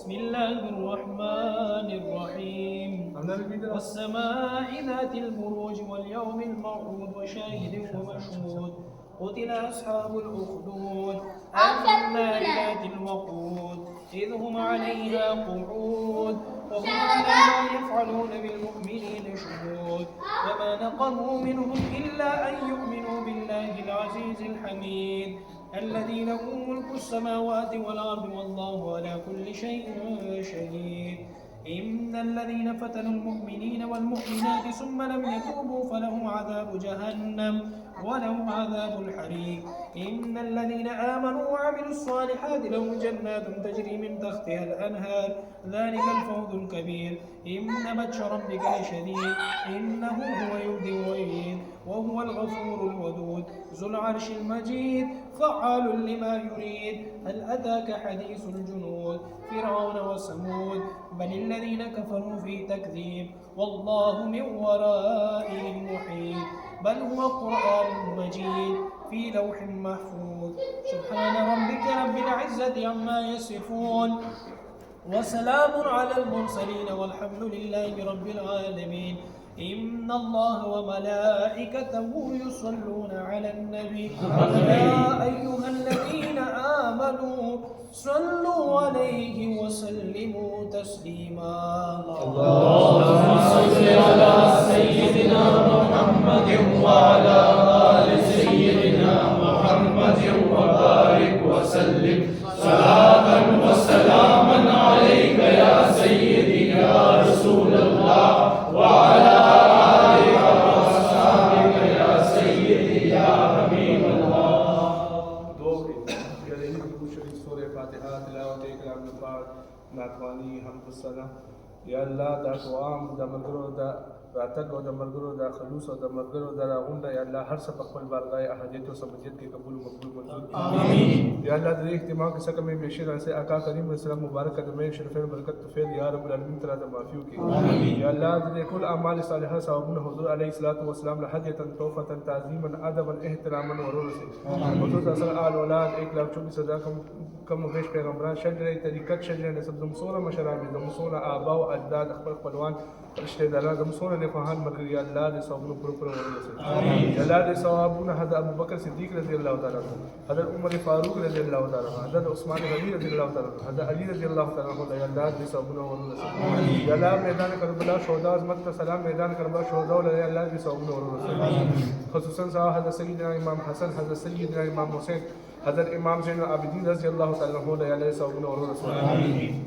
بسم الله الرحمن الرحيم والسماء ذات البروج واليوم الموعود وشاهد ومشهود قتل أصحاب الأخدود النار ذات الوقود إذ هم عليها قعود وهم على ما يفعلون بالمؤمنين شهود وما نقموا منهم إلا أن يؤمنوا بالله العزيز الحميد الذي له ملك السماوات والأرض والله على كل شيء شهيد إن الذين فتنوا المؤمنين والمؤمنات ثم لم يتوبوا فلهم عذاب جهنم ولهم عذاب الحريق إن الذين آمنوا وعملوا الصالحات لهم جنات تجري من تحتها الأنهار ذلك الفوز الكبير إن بطش ربك لشديد إنه هو يبدئ ويعيد وهو الغفور الودود ذو العرش المجيد فعال لما يريد هل أتاك حديث الجنود فرعون وثمود بل الذين كفروا في تكذيب والله من ورائهم محيط بل هو قرآن مجيد في لوح محفوظ سبحان ربك رب العزة عما يصفون وسلام على المرسلين والحمد لله رب العالمين إن الله وملائكته يصلون على النبي يا أيها الذين آمنوا صلوا عليه وسلموا تسليما اللهم صل على سيدنا محمد وعلى آل سيدنا محمد وبارك وسلم صلاة وسلاما عليك يا سيدي يا رسول الله وعلى آلك وأصحابك يا سيدي يا حبيب الله. سورة فاتحة تلاوت کلام پاک نعتوانی حمد السلام یا الله دا قوام دا مرګرو دا راتګ او د مرګرو د خلوص او د مرګرو د راغونډه یا الله هر څه په خپل بارگاه احادیث او سمجھت کې قبول مقبول منظور آمین یا الله دې اهتمام کې سکه مې بشیر سے آقا کریم علیہ السلام مبارک قدمه شرف برکت توفیق یا رب العالمین تعالی د معافیو کې آمین یا الله دې کل اعمال صالحه ثوابونه حضور علیه الصلاه والسلام له حجه توفه تعظیما ادبا احتراما ورور سے حضور اصل آل اولاد 1,24,000 کم ویش پیغمبران شجره طریقت شجره نسب زمسونه مشران زمسونه آبا او اجداد خپل خپلوان رشتہ داران زمسونه نے فهان مگر یا اللہ دے ثوابونه پر پر ورسه آمین یا اللہ دے ثوابونه حضرت ابو بکر صدیق رضی اللہ تعالی عنہ حضرت عمر فاروق رضی اللہ تعالی عنہ حضرت عثمان غنی رضی اللہ تعالی عنہ حضرت علی رضی اللہ تعالی عنہ یا اللہ دے ثوابونه ورسه آمین یا اللہ میدان کربلا شہداء عظمت کا سلام میدان کربلا شہداء یا اللہ دے ثوابونه ورسه آمین خصوصا صاحب حضرت سیدنا امام حسن حضرت سیدنا امام حسین حضرت امام زین العابدین رضی اللہ تعالی عنہ یا اللہ دے ثوابونه ورسه آمین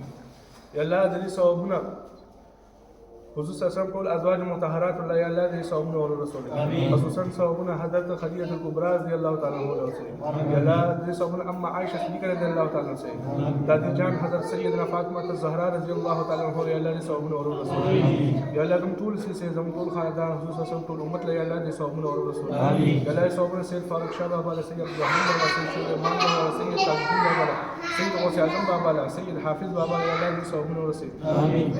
یا اللہ دے ثوابونه خصوصا سم کول ازواج مطهرات الله یا الله دې ثوابونه ور رسول خصوصا ثوابونه حضرت خدیجه الکبرى رضی الله تعالی عنها یا الله دې ثوابونه ام عائشه صدیقہ رضی الله تعالی عنها دادی جان حضرت سیدنا فاطمه الزهرا رضی الله تعالی عنها یا الله دې ثوابونه ور رسول یا الله کوم ټول سلسله زم ټول خاندان خصوصا سم ټول امت له یا الله دې ثوابونه ور رسول یا الله ثوابونه سید فاروق شاه بابا سید ابراهیم بابا سید امام بابا سید تاجدین بابا سید غوث اعظم بابا سید حافظ بابا یا الله دې ثوابونه ور رسول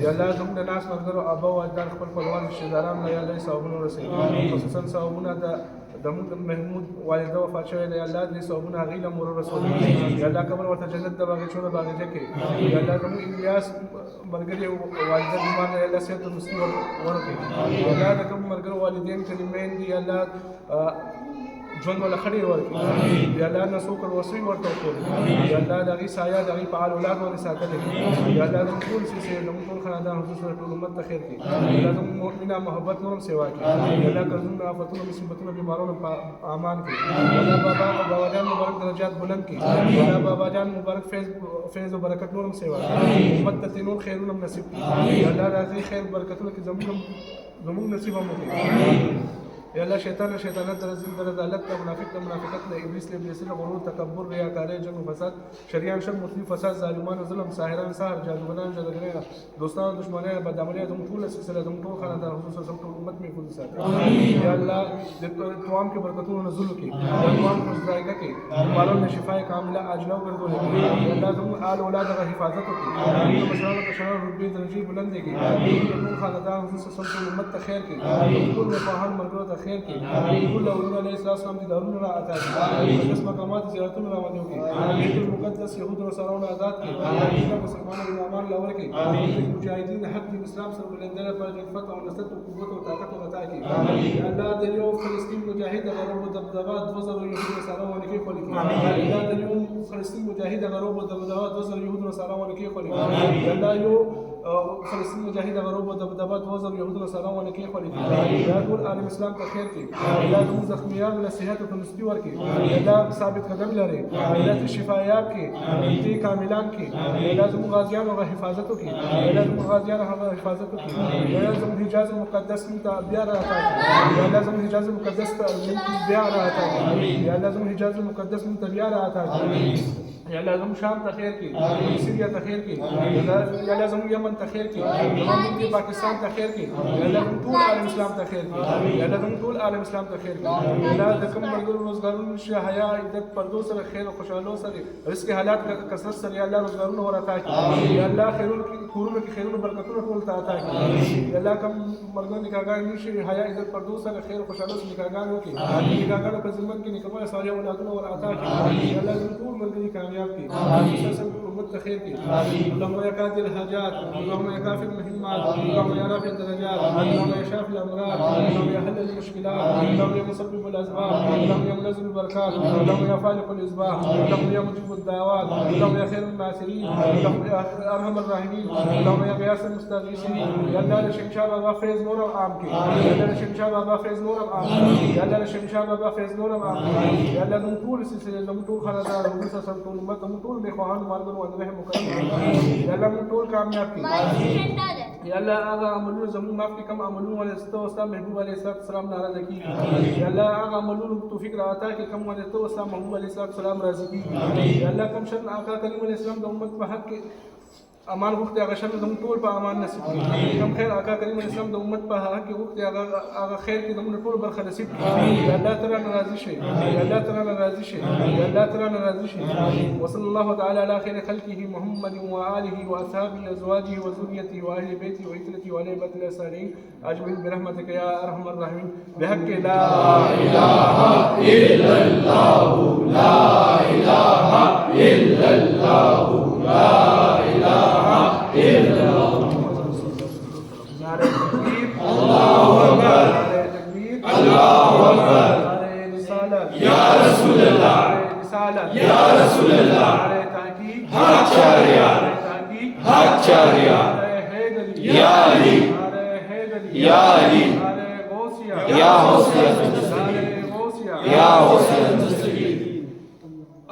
یا الله کوم د ناس مرګرو ابا او اجداد خپل خپلوان رشتہ داران له الله ثوابونه ورسوي خصوصا ثوابونه د محمود والده وفات شوی دی الله دې ثوابونه هغې له مور رسوي یا الله قبر ورته جنت د باغچو د باغچه کې یا الله زموږ الیاس ملګري والده بیمار دی الله صحت المسلم ورکړي یا الله د کوم ملګرو والدین کلمین دي یا الله ژوند ولا خړې ورکړي یا الله نه څوک وسوي ورته وکړي یا الله د هغې سایه د هغې فعال اولاد ورې ساتلی یا الله زموږ ټول سلسلې زموږ ټول خاندان خصوصا ټول امت ته خیر کړي یا الله زموږ مؤمنه محبت نور هم سیوا کړي یا الله قرضونه آفتونه مصیبتونه بیمارونه امان کړي یا الله بابا جان مبارک درجات بلند کړي یا الله بابا جان مبارک فیض و برکت نور هم سیوا کړي امت ته نور خیرونه هم نصیب کړي یا الله د هغې خیر برکتونه کې زموږ نصیب هم وکړي یا الله شیطان شیطانت رذالت منافق منافقت ابلیس ابلیس غرور تکبر ریاکاری جنگ فساد شریان شر مختلف فساد ظالمان ظلم ساحران سحر جادوگران جادوگران دوستان دشمنان بدعملیات زموږ ټول سلسله زموږ ټول خاندان خصوصا زموږ ټول امت محفوظ ساتي یا الله د توام کې برکتونو نزول وکړي یا توام کو ذایقه کې مالو نه شفای کامله عاجله وګرځول یا الله زموږ آل اولاد غو حفاظت وکړي مشران کشران رتبه درجه بلند کړي ټول خاندان خصوصا زموږ امت ته خیر کړي ټول په حال مرګ ته خیر کې ټول اولیا علیه السلام دي دارونه را عطا کړي مقدس مقامات زیارتونه را باندې وکړي بیت المقدس یهود او نصارانو آزاد کړي دا مسلمانانو ایمان لور کړي مجاهدین حق دین اسلام سره بلندره پر فتح او نصرت او قوت او طاقت او عطا کړي یا الله د یو فلسطین مجاهد غرب دبدبه 2000 یهود نصارانو باندې کې خلک یا د یو فلسطین مجاهد غرب دبدبه 2000 یهود نصارانو باندې کې خلک یا الله یو فلسطین مجاهد غرب دبدبه 2000 یهود نصارانو باندې کې خلک یا ټول عالم اسلام ته خیر کړي یا د زخمیانو له صحت او تندرستي ورکړي یا ثابت قدم لري یا شفایاب کړي دې کاملان کړي یا زموږ غازیانو هغه حفاظت وکړي یا زموږ غازیانو هغه حفاظت وکړي یا زموږ حجاز مقدس ته بیا راځي یا زموږ حجاز مقدس ته بیا راځي یا زموږ حجاز مقدس ته بیا راځي یا لازم شام ته خیر کړي سیریا ته خیر کړي یا لازم یمن ته خیر کړي یا پاکستان ته خیر کړي یا لازم ټول عالم اسلام ته خیر کړي یا لازم ټول عالم اسلام ته خیر کړي یا د کوم مرګ روزګارونو شي حیا عزت پردو سره خیر او خوشاله سره رزق حالات کثرت سره یا الله روزګارونو ورته کړي یا الله خیرونه کورونو کې خیرونه برکتونه ټول ته عطا کړي یا الله کوم مرګ نکاحګان شي حیا عزت پردو سره خیر او خوشاله سره نکاحګان وکړي نکاحګان په ذمن کې نکاح ساري اولادونه ور عطا کړي یا الله ټول مرګ امت خير اللهم يا قاضي الحاجات اللهم يا كافي المهمات اللهم يا رافع الدرجات اللهم يا شافي الامراض اللهم يا حل المشكلات اللهم يا مسبب الاسباب اللهم يا منزل البركات اللهم يا فالق الاصباح اللهم يا مجيب الدعوات اللهم يا خير الناصرين اللهم يا ارحم الراحمين اللهم يا غياث المستغيثين يا الله شمشا بابا فیض نور عام کی يا الله شمشا بابا فیض نور عام کی يا الله شمشا بابا فیض نور عام کی يا الله دم طول سلسله دم طول خلدار ومسا سلطون امت دم طول میخواهان مردن و رحم مکرم یا اللہ من طول کامیاب کی یا اللہ آغا عملون زمون معاف کی کم عملون والے استوستا محبوب علیہ السلام ناراض کی یا اللہ آغا عملون توفیق رعاتا کی کم والے استوستا محبوب علیہ السلام راضی کی یا اللہ کم شرن آقا کریم علیہ السلام دا امت پہ حق کے امان وقت آغا شرن دم طول پہ امان نصیب کی کم خیر آقا کریم علیہ السلام دا امت پہ حق کے وقت آغا خیر کی دم طول برخ نصیب کی یا اللہ تعالی ناراضی شے یا اللہ تعالی ناراضی شے یا اللہ تعالی ناراضی شے وصلی اللہ تعالی علی خیر خلقه محمد وآلہ واصحابہ ازواجہ وذریتہ واہل بیتہ وعترتہ وعلی بیت الصالحین اجمعین برحمتک یا ارحم الراحمین بحق لا الہ الا اللہ لا الہ الا اللہ لا الہ الا اللہ نعرہ تکبیر اللہ اکبر نعرہ تکبیر اللہ اکبر نعرہ رسالت یا رسول اللہ رسالت یا رسول اللہ نعرہ تحقیق حق شریعہ نعرہ تحقیق حق شریعہ نعرہ حیدری یا علی نعرہ حیدری یا علی نعرہ غوثیہ یا غوثیہ نعرہ غوثیہ یا غوثیہ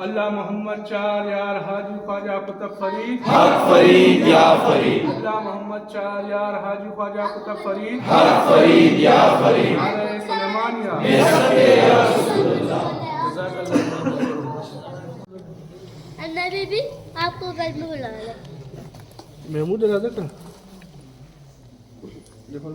اللہ محمد چار یار حاجی خواجہ قطب فرید حق فرید یا فرید اللہ محمد چار یار حاجی خواجہ قطب فرید حق فرید یا فرید نعرہ سلیمانیہ یا رسول اللہ النبی بھی آپ کو گھر میں بلا رہا محمود راضا کا دیکھو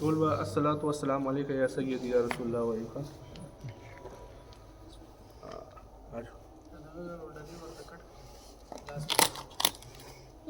قول الصلاة والسلام عليك يا سيدي يا رسول الله وعليك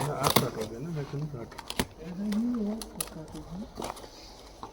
انا اقرا كده انا لكن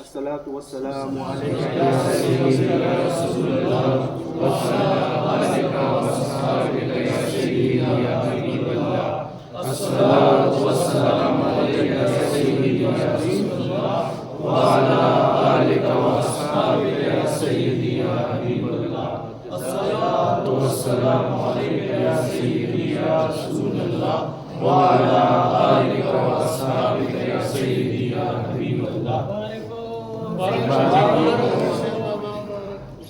الصلاة والسلام عليك يا سيدي يا رسول الله والسلام عليك وأصحابك يا سيدي يا حبيب الله الصلاة والسلام عليك يا سيدي يا رسول الله وعلى آلك وأصحابك يا سيدي يا حبيب الله الصلاة والسلام عليك يا سيدي يا رسول الله وعلى آلك وأصحابك يا سيدي يا حبيب الله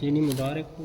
سینی مبارک ہو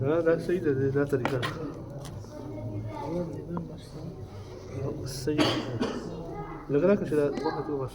لا سيدة لا تريد السيد لقراك عشان واحد وبس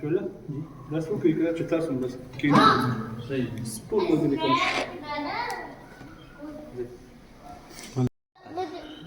شولا بس ممكن يكون تاسم بس كيلو طيب سبور ممكن يكون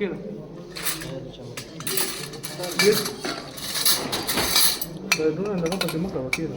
كده بدون ان نقطه المقربه كده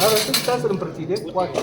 ahora tú estás en partida cuatro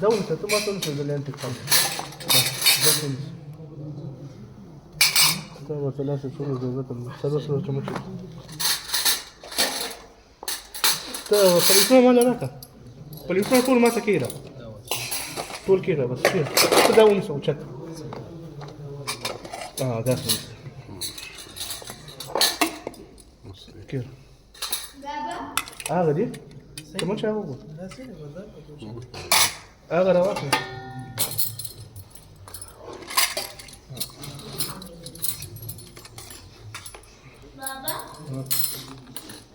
ده وانت تبغى تنسى اللي انت تخلص بس ده تنسى تبغى ثلاثة شهور زوجات ثلاث شهور كم تشوف تبغى فليفون ولا لا فليفون طول ما تكيرا طول كيرا بس كيرا ده ونسى وشك ده تنسى كيرا غدي كمان شاهو أغرى واحد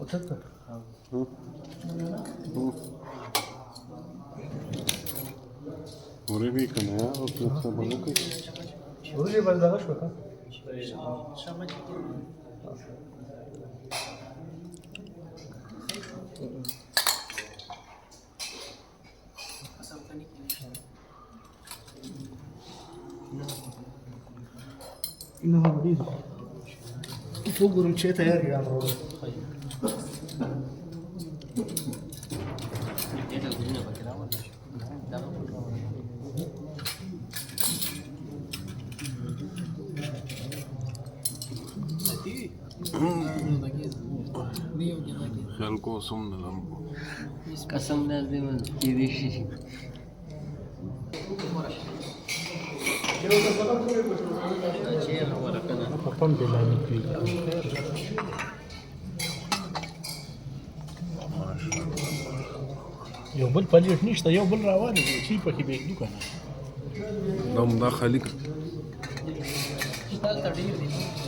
75। Oraya bir yıkama ya. Yoksa bana koy. Oraya ben daha şu bakın. إنها مريضة. فوق ورمشيتها يا رجال. Xalq olsun da lan bu. Kasım nerede mi? Girişi. یو بل پلیټ نشته یو بل روان دی چې پکې بیګ کنه دا مداخلي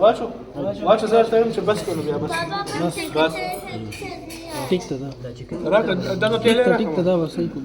واچو زه ته هم چې بس کړو بیا بس بس ٹھیک ته دا راکه دغه پیاله راکه ٹھیک ته دا ورسې کوم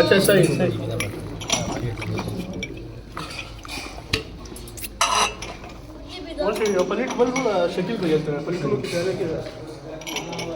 اچھا صحیح صحیح ورته یو پلیټ بل شکل دی ته پلیټونو کې پیاله کې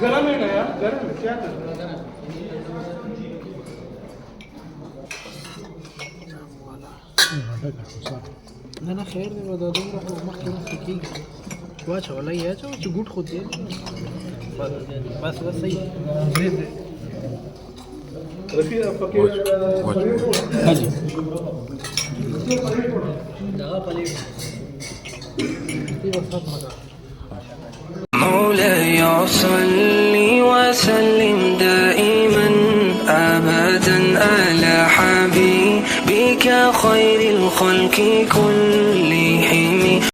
ګرم ہے نا یار ګرم ہے کیا کر نه نه خیر دی دا دومره مخکې کېږي واچو ولا یې اچو چې ګوټ خو دی بس بس صحیح رفیع فقیر حاجی دا پلیټ دی وخت مګا مولاي صل وسلم دائما أبدا على حبيبك خير الخلق كلهم